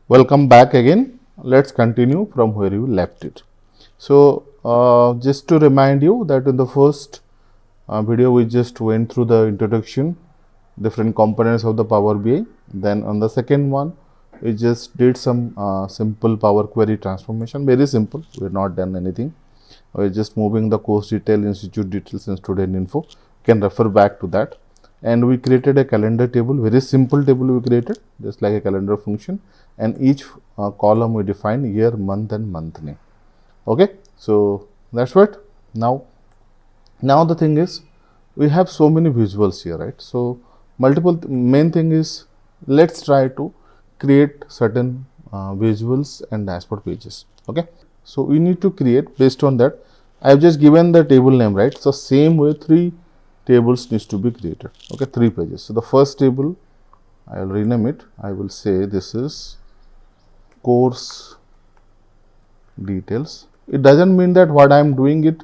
Welcome back again. Let's continue from where you left it. So, just to remind you that in the first video we just went through the introduction, different components of the Power BI. Then on the second one, we just did some simple Power Query transformation. Very simple. We have not done anything. We are just moving the course detail, institute details, and student info. You can refer back to that. And we created a calendar table, very simple table we created, just like a calendar function, and each column we define year, month and month name. Okay, so that's what. Now the thing is, we have so many visuals here, right? So multiple main thing is, let's try to create certain visuals and dashboard pages. Okay, so we need to create based on that. I have just given the table name, right? So same way 3 tables needs to be created. Okay, 3 pages. So the first table, I will rename it. I will say this is course details. It doesn't mean that what I am doing it,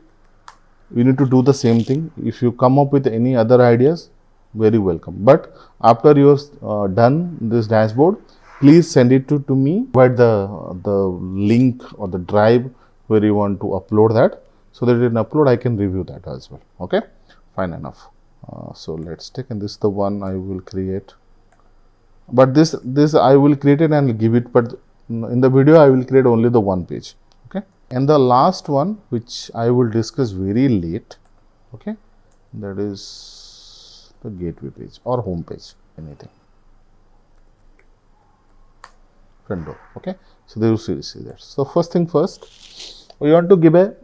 you need to do the same thing. If you come up with any other ideas, very welcome. But after you are done this dashboard, please send it to me. Provide the link or the drive where you want to upload that, so that in upload I can review that as well. Okay, fine enough. So let's take, and this is the one I will create. But this I will create it and give it, but in the video I will create only the one page. Okay, and the last one which I will discuss very late. Okay, that is the gateway page or home page, anything, front door. Okay, so they will see that. So first thing first, we want to give a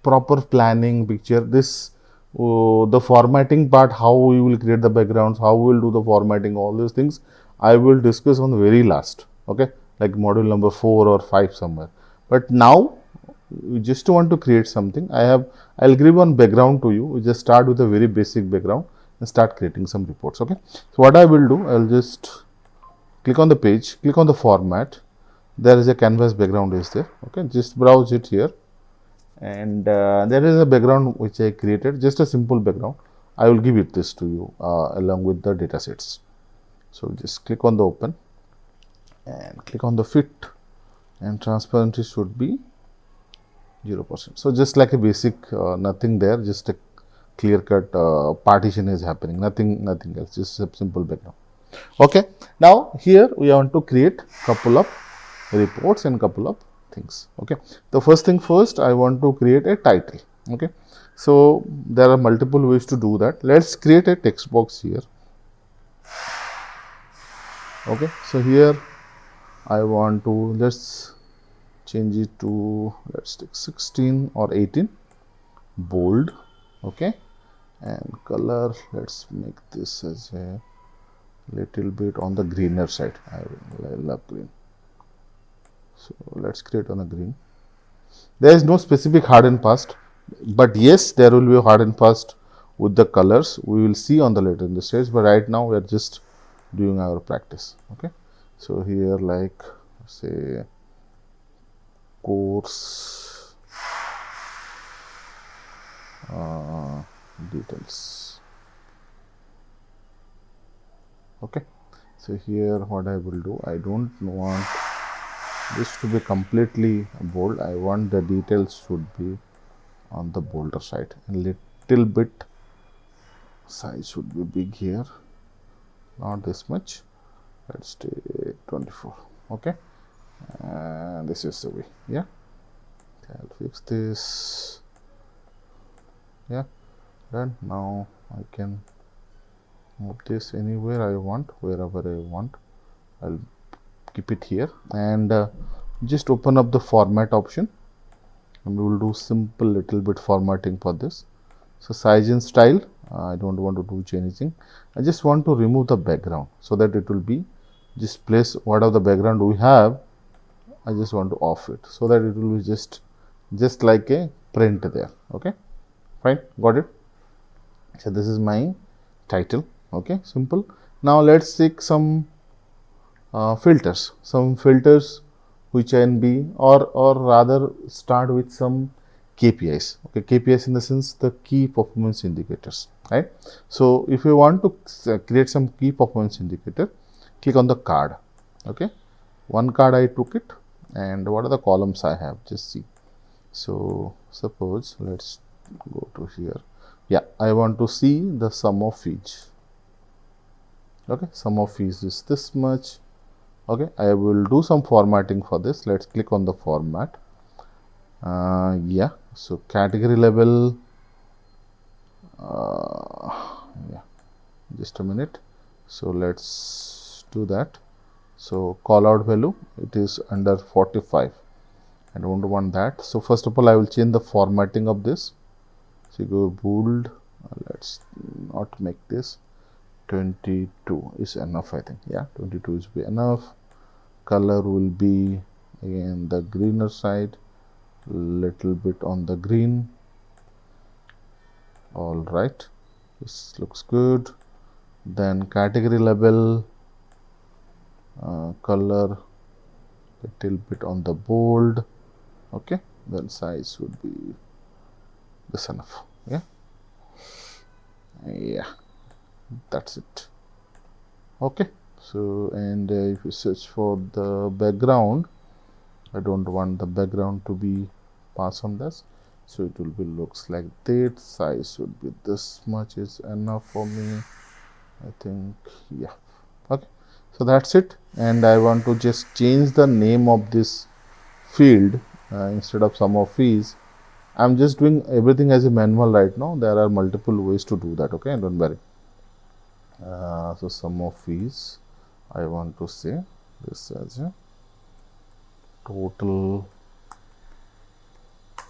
proper planning picture. This the formatting part, how we will create the backgrounds, how we will do the formatting, all these things I will discuss on the very last. Okay, like module number 4 or 5 somewhere. But now we just want to create something. I'll give one background to you. We just start with a very basic background and start creating some reports. Okay, so what I will do, I'll just click on the page, click on the format. There is a canvas background is there. Okay, just browse it here, and there is a background which I created, just a simple background. I will give it this to you along with the data sets. So just click on the open and click on the fit, and transparency should be 0%. So just like a basic, nothing there, just a clear cut partition is happening, nothing else, just a simple background. Okay, now here we want to create couple of reports and couple of things. Okay, the first thing first, I want to create a title. Okay, so there are multiple ways to do that. Let's create a text box here. Okay, so here I want to, let's change it to, let's take 16 or 18, bold. Okay, and color, let's make this as a little bit on the greener side. I love green, so let's create on a green. There is no specific hard and fast, but yes, there will be a hard and fast with the colors. We will see on the later in the stage, but right now we are just doing our practice. Okay, so here, like say course details. Okay, so here what I will do, I don't want this to be completely bold. I want the details should be on the bolder side, and little bit size should be big here, not this much. Let's take 24. Okay, and this is the way. Yeah, I'll fix this. Yeah, done. Now I can move this anywhere I want, wherever I want. I'll keep it here, and just open up the format option, and we will do simple little bit formatting for this. So size and style, I don't want to do anything. I just want to remove the background, so that it will be just place whatever the background we have. I just want to off it, so that it will be just like a print there. Okay, fine, got it. So this is my title. Okay, simple. Now let's take some filters, which can be, or rather start with some KPIs. Okay, KPIs in the sense the key performance indicators, right? So if you want to create some key performance indicator, click on the card. Okay, one card I took it, and what are the columns I have, just see. So suppose let's go to here. Yeah, I want to see the sum of fees. Okay, sum of fees is this much. Okay, I will do some formatting for this. Let's click on the format. Yeah, so category level, yeah, just a minute. So let's do that. So call out value, it is under 45. I don't want that. So first of all, I will change the formatting of this. So you go bold. Let's not make this 22 is enough. I think, yeah, 22 is be enough. Color will be again the greener side, little bit on the green. All right, this looks good. Then category level, color little bit on the bold. Okay, then size would be this enough. Yeah, yeah, that's it. Okay, so and if you search for the background, I don't want the background to be pass on this, so it will be looks like that. Size would be this much is enough for me, I think. Yeah, okay, so that's it. And I want to just change the name of this field. Instead of sum of fees, I'm just doing everything as a manual right now. There are multiple ways to do that. Okay, don't worry. So sum of fees, I want to say this as a total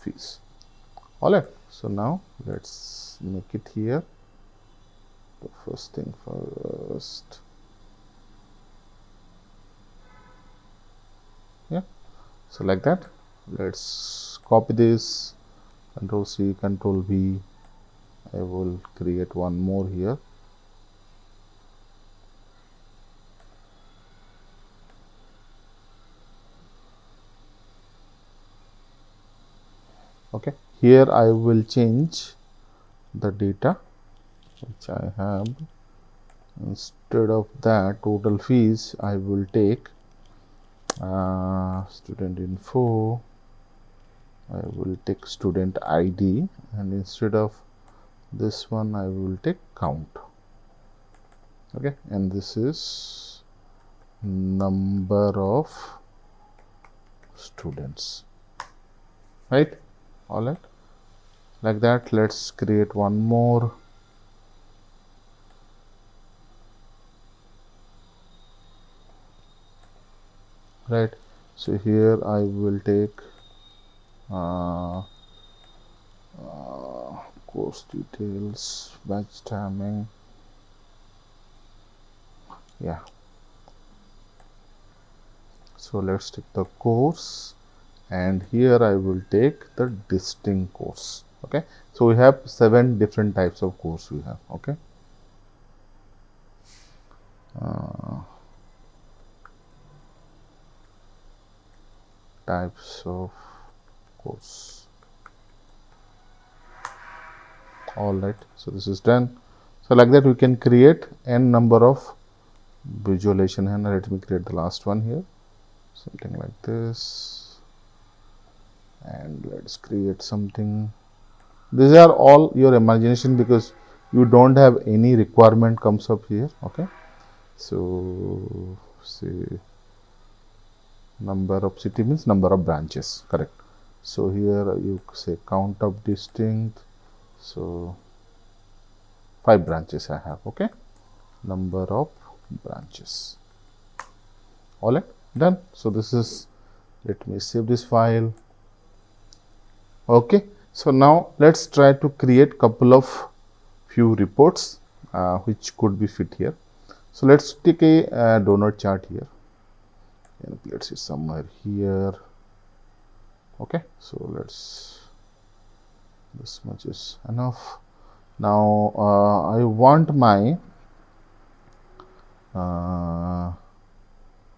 fees. All right, so now let's make it here. The first thing first. Yeah, so like that. Let's copy this, Control C, Control V. I will create one more here. Okay, here I will change the data which I have. Instead of that total fees, I will take student info. I will take student ID, and instead of this one I will take count. Okay, and this is number of students, right? All right, like that. Let's create one more. Right, so here I will take course details, batch timing. Yeah, so let's take the course, and here I will take the distinct course. Okay, so we have 7 different types of course we have. Okay, types of course. All right, so this is done. So like that we can create n number of visualization, and let me create the last one here, something like this, and let's create something. These are all your imagination because you don't have any requirement comes up here. Okay, so say number of city means number of branches, correct? So here you say count of distinct, so 5 branches I have. Okay, number of branches. All right, done. So this is, let me save this file. Okay, so now let's try to create couple of few reports which could be fit here. So let's take a donut chart here, and let's see somewhere here. Okay, so let's, this much is enough. Now I want my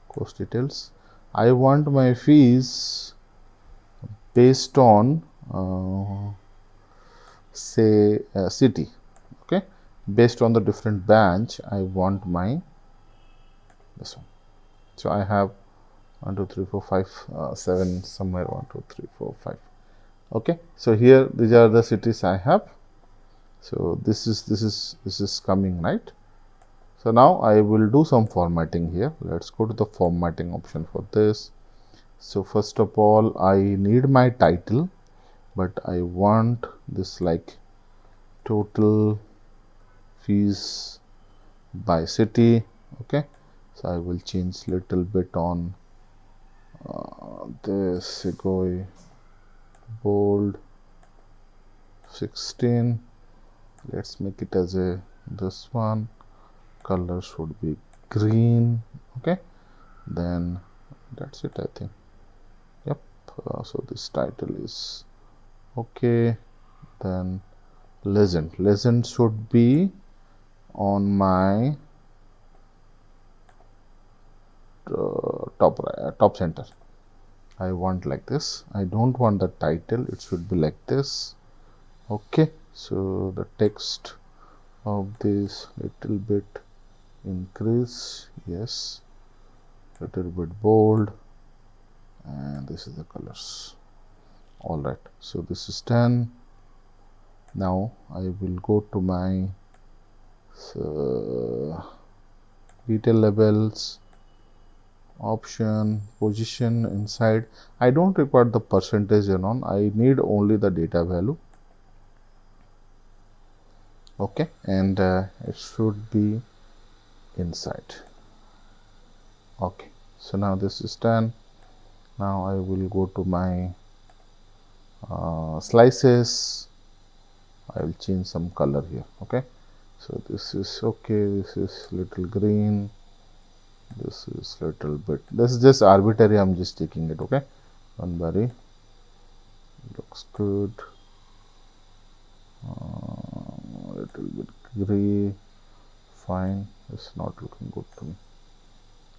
course details. I want my fees based on say city. Okay, based on the different branch I want my this one. So I have 1 2 3 4 5 7 somewhere 1 2 3 4 5. Okay, so here these are the cities I have. So this is coming, right? So now I will do some formatting here. Let's go to the formatting option for this. So first of all, I need my title, but I want this like total fees by city. Okay, so I will change little bit on this. Go bold 16. Let's make it as a this one. Color should be green. Okay, then that's it, I think. Yep. So this title is okay. Then legend should be on my top center. I want like this. I don't want the title, it should be like this. Okay, so the text of this little bit increase, yes, little bit bold, and this is the colors. All right, so this is 10. Now I will go to my detail labels option, position inside. I don't require the percentage and on. I need only the data value. Okay, and it should be inside. Okay, so now this is done. Now I will go to my slices. I will change some color here. Okay, so this is okay. This is little green. This is little bit. This is just arbitrary. I'm just taking it. Okay, Banbari looks good. Little bit gray. Fine. It's not looking good to me.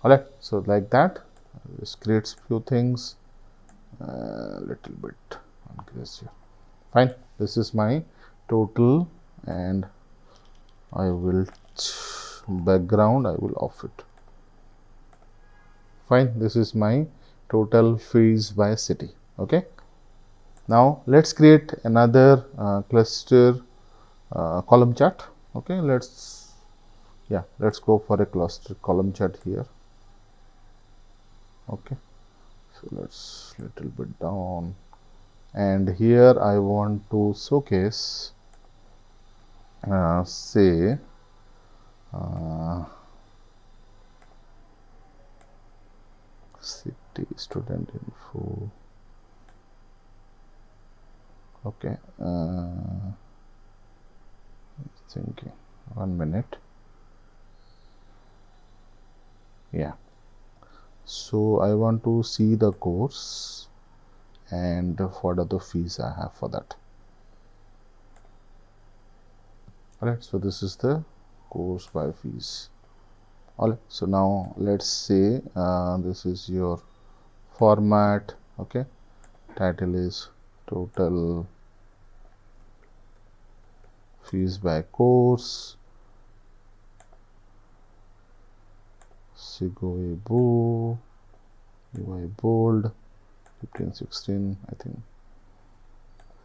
Alright, so like that, this creates few things. Little bit increase here. Fine. This is my total, and I will background. I will off it. Fine. This is my total fees by city. Okay. Now let's create another cluster column chart. Okay. Let's go for a cluster column chart here. Okay, so let's little bit down, and here I want to showcase say city student info. Okay, thinking 1 minute. Yeah, so I want to see the course and what are the fees I have for that. Alright, so this is the course by fees. Alright, so now let's say this is your format. Okay, title is total fees by course. Sigoi Boo, UI bold, 15, 16, I think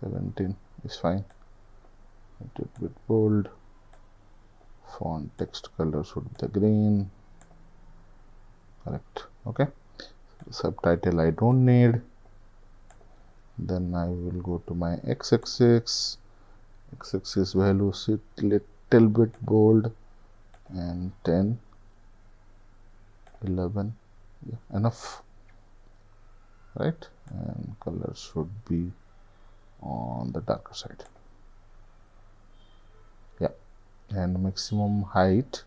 17 is fine. A little bit bold. Font text color should be the green. Correct. Okay. Subtitle I don't need. Then I will go to my x-axis. X-axis value sit little bit bold, and 10, 11, yeah, enough, right? And color should be on the darker side. Yeah, and maximum height.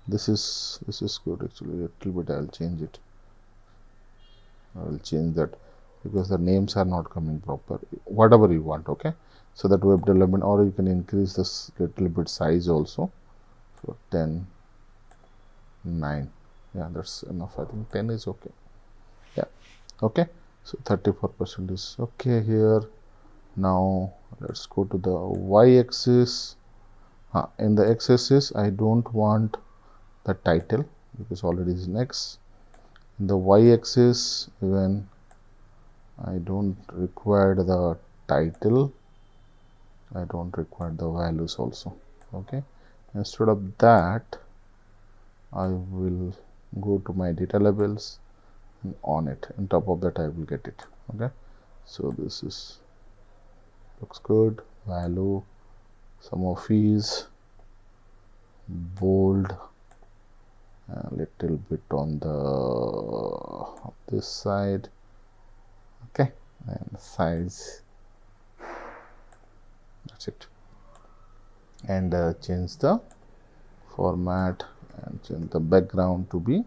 This is good actually. A little bit I'll change it. I will change that because the names are not coming proper. Whatever you want, okay? So that web development, or you can increase this little bit size also. So 10, 9. Yeah, that's enough. I think 10 is okay. Yeah, okay. So 34% is okay here. Now let's go to the y-axis. In the x-axis, I don't want the title because already is in x. In the y-axis, even I don't require the title, I don't require the values also. Okay, instead of that, I will go to my data labels, and on it, on top of that I will get it. Okay, so this is looks good. Value, sum of fees, bold, a little bit on the this side. Okay, and size, that's it. And change the format and change the background to be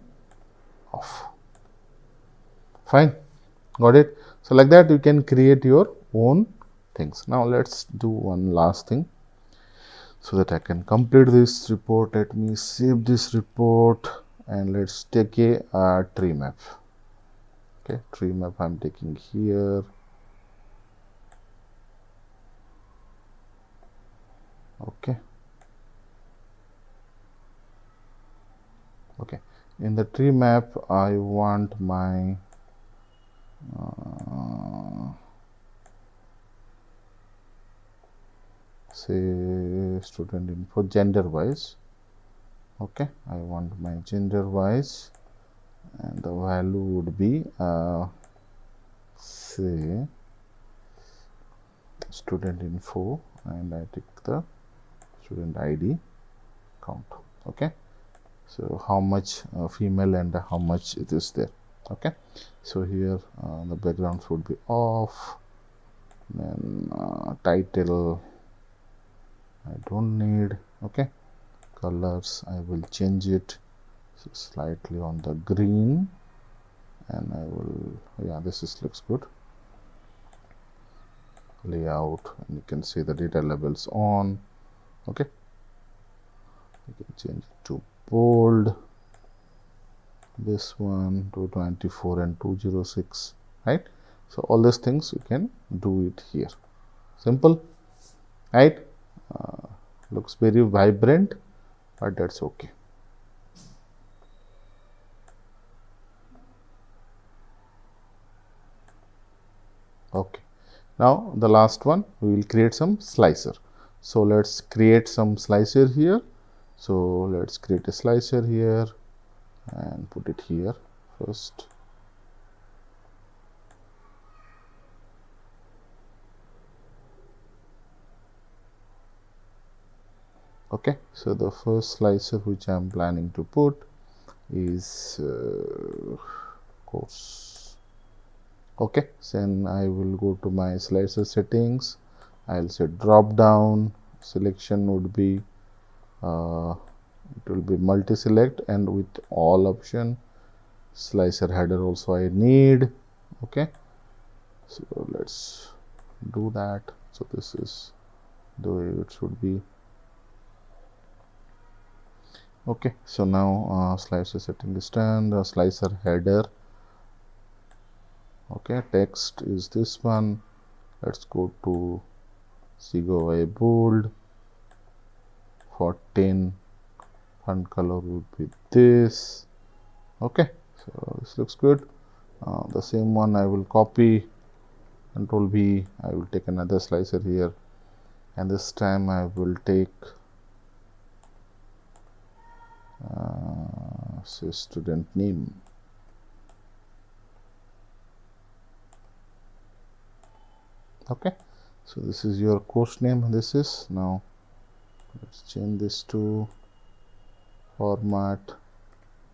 off. Fine, got it. So like that you can create your own things. Now let's do one last thing so that I can complete this report. Let me save this report and let's take a tree map. Okay, tree map I'm taking here. Okay, okay, in the tree map I want my say student info gender wise. Okay, I want my gender wise, and the value would be say student info, and I take the student ID count. Okay, so how much female and how much it is there. Okay, so here the background would be off, then title I don't need. Okay, colors I will change it so slightly on the green, and I will, yeah, this is looks good. Layout, and you can see the data labels on. Okay, you can change it to bold, this one to 24 and 206, right? So all these things you can do it here. Simple, right? Looks very vibrant, but that's okay. Okay, now the last one, we will create some slicer. So let's create some slicer here. So let's create a slicer here and put it here first. Okay, so the first slicer which I am planning to put is course. Okay, then I will go to my slicer settings. I'll say drop down, selection would be it will be multi select, and with all option. Slicer header also I need. Okay, so let's do that. So this is the way it should be. Okay, so now slicer setting is done. The slicer header, okay, text is this one. Let's go to CGI bold, 14, font color would be this. Okay, so this looks good. The same one I will copy, Control V, I will take another slicer here, and this time I will take say student name. Okay, so this is your course name. This is, now let's change this to format,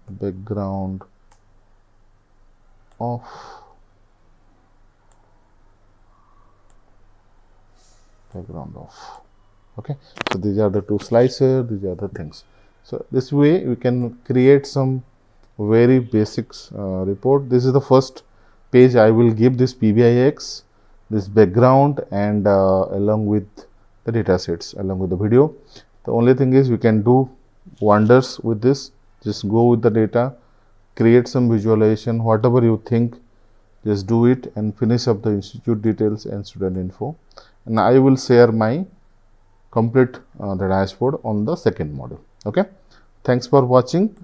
background off, background off. Okay, so these are the two slicers, these are the things. So this way we can create some very basics report. This is the first page I will give this pbix, this background, and along with the data sets, along with the video. The only thing is we can do wonders with this. Just go with the data, create some visualization, whatever you think, just do it and finish up the institute details and student info. And I will share my complete the dashboard on the second module. Okay, thanks for watching.